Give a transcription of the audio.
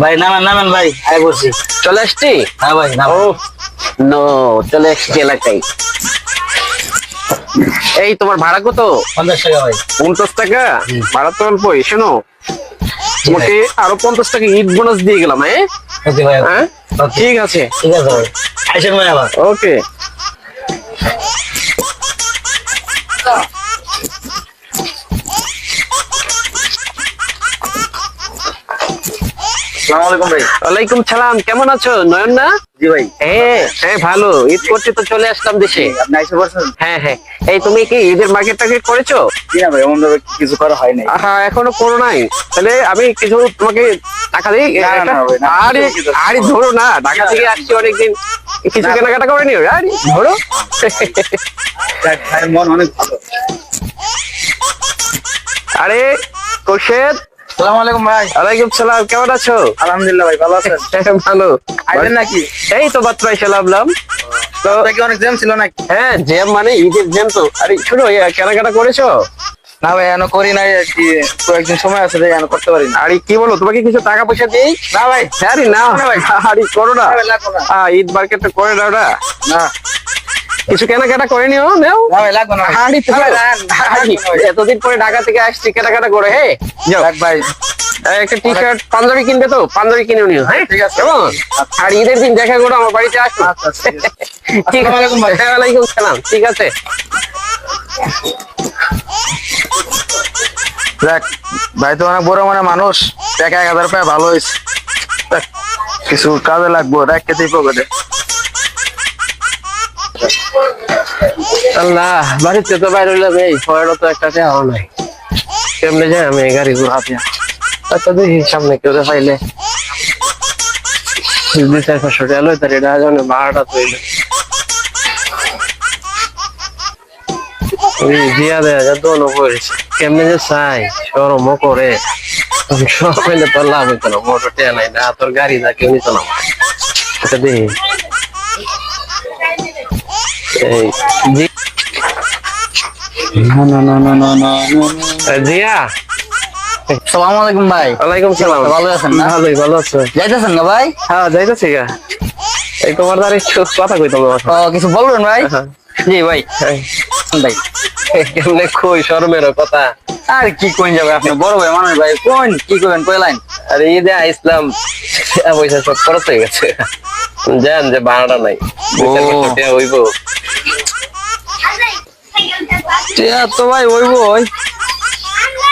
ভাই নামেন নামেন ভাই, আয় বসি। চলে আসছি। হ্যাঁ ভাই নাম। ও নো, চলে আসছি এলাকায়। এই তোমার ভাড়া কত? 50 টাকা ভাই। 50 টাকা ভাড়া তো অল্প। শোনো, তোমাকে আরো 50 টাকা ঈদ বোনাস দিয়ে গেলাম। ওকে ভাই। হ্যাঁ ঠিক আছে। ঠিক আছে ভাই, আইসেন ভাই আবার। ওকে। আসসালামু আলাইকুম ভাই। ওয়ালাইকুম সালাম। কেমন আছো নয়ন না? জি ভাই। হ্যাঁ হ্যাঁ ভালো। ঈদ করতে তো চলে আসলাম দেশে। আপনি আইসে বসেন? হ্যাঁ হ্যাঁ। এই তুমি কি ঈদের মার্কেট টার্গেট করেছো? জি না ভাই, এমন ভাবে কিছু করা হয় নাই। আহা, এখনো করো নাই? তাহলে আমি কিছু তোমাকে টাকা দিই। না, না ভাই, না। আরে আরে ধরো না, ঢাকা থেকে আসছি অনেকদিন, কিছু কেনাকাটা করে নিও। আরে ধরো। যাক, ভাইয়ের মন অনেক ভালো। আরে কোশেদ। আসসালামু আলাইকুম ভাই। ওয়ালাইকুম সালাম। কেমন আছো? আলহামদুলিল্লাহ ভাই, ভালো আছেন? ভালো। আইলেন নাকি? এই তো মাত্র এসে নামলাম। তো আপনার কি অনেক জ্যাম ছিল নাকি? হ্যাঁ, জ্যাম মানে ঈদের জ্যাম তো। আরে শুনো, কেনাকাটা করেছো? না ভাই, এখনো করি নাই আর কি, কয়েকদিন সময় আছে, এখনো করতে পারি না। আরে কি বলো, তোমাকে কিছু টাকা পয়সা দিই? না ভাই। আরে না ভাই। আরে করো না। না ভাই, লাগবে না। ঈদ মার্কেটটা করে দাও না, না কিছু কেনাকাটা করে নিও। নাও। না ভাই, লাগবে না ভাই। আরে না ভাই, আরে, এতদিন পরে ঢাকা থেকে আসছি, কেনাকাটা করে। হ্যাঁ যাও। লাগ ভাই। একটা টি শার্ট পাঞ্জাবি কিনবে তো, পাঞ্জাবি কিনে নিও। হ্যাঁ ঠিক আছে। কেমন? আর ঈদের দিন দেখা করো, আমার বাড়িতে আসো। আচ্ছা, ঠিক আছে। ঠিক আসসালামু আলাইকুম ভাই। আছে। ওয়ালাইকুম সালাম। ঠিক আছে। দেখ ভাই, তো অনেক বড় মানে মানুষ, টাকা 1000 টাকা ভালো হয়েছে। দেখ, কিছু কাজে লাগবো, রেখে দিই পকেটে। আল্লাহ, বাড়িতে তো বাইরে হইলাম, এই পরেরও তো একটা টাকাও নাই। কেমনে যায় আমি এই গাড়ি ঘুরাতে? আচ্ছা দেখি সামনে কেউ পাইলে 200-500 টাকা লই, তার এটা জানে ভাড়াটা তো এলো। জিয়া দেয়া যা দোনো করেছে, কেমনে যে চাই সরমও করে। সব পাইলে তোর লাভ হইতো না, মোটর টেয়া নাই না, তোর গাড়ি না, কেউ নিত না। আচ্ছা দেখি এই জিয়া। আসসালামু আলাইকুম ভাই। ওয়ালাইকুম সালাম। ভালো আছেন না? ভালোই, ভালো আছো? যাইতেছেন না ভাই? হ্যাঁ যাইতেছি গা। এই তোমার দ্বারা একটু কথা কইতাম। ও, কিছু বলবেন ভাই? জি ভাই। ভাই কেমনে কই, শরমেরও কথা। আর কি কইন যাবে, আপনি বড় ভাই মানুষ ভাই, কোন কি কইবেন কইলাইন। আরে ঈদে আইসলাম, পয়সা সব খরচ হয়ে গেছে। জান যে ভাড়াটা নাই, 200-500 টাকা হইব। তো ভাই হইব,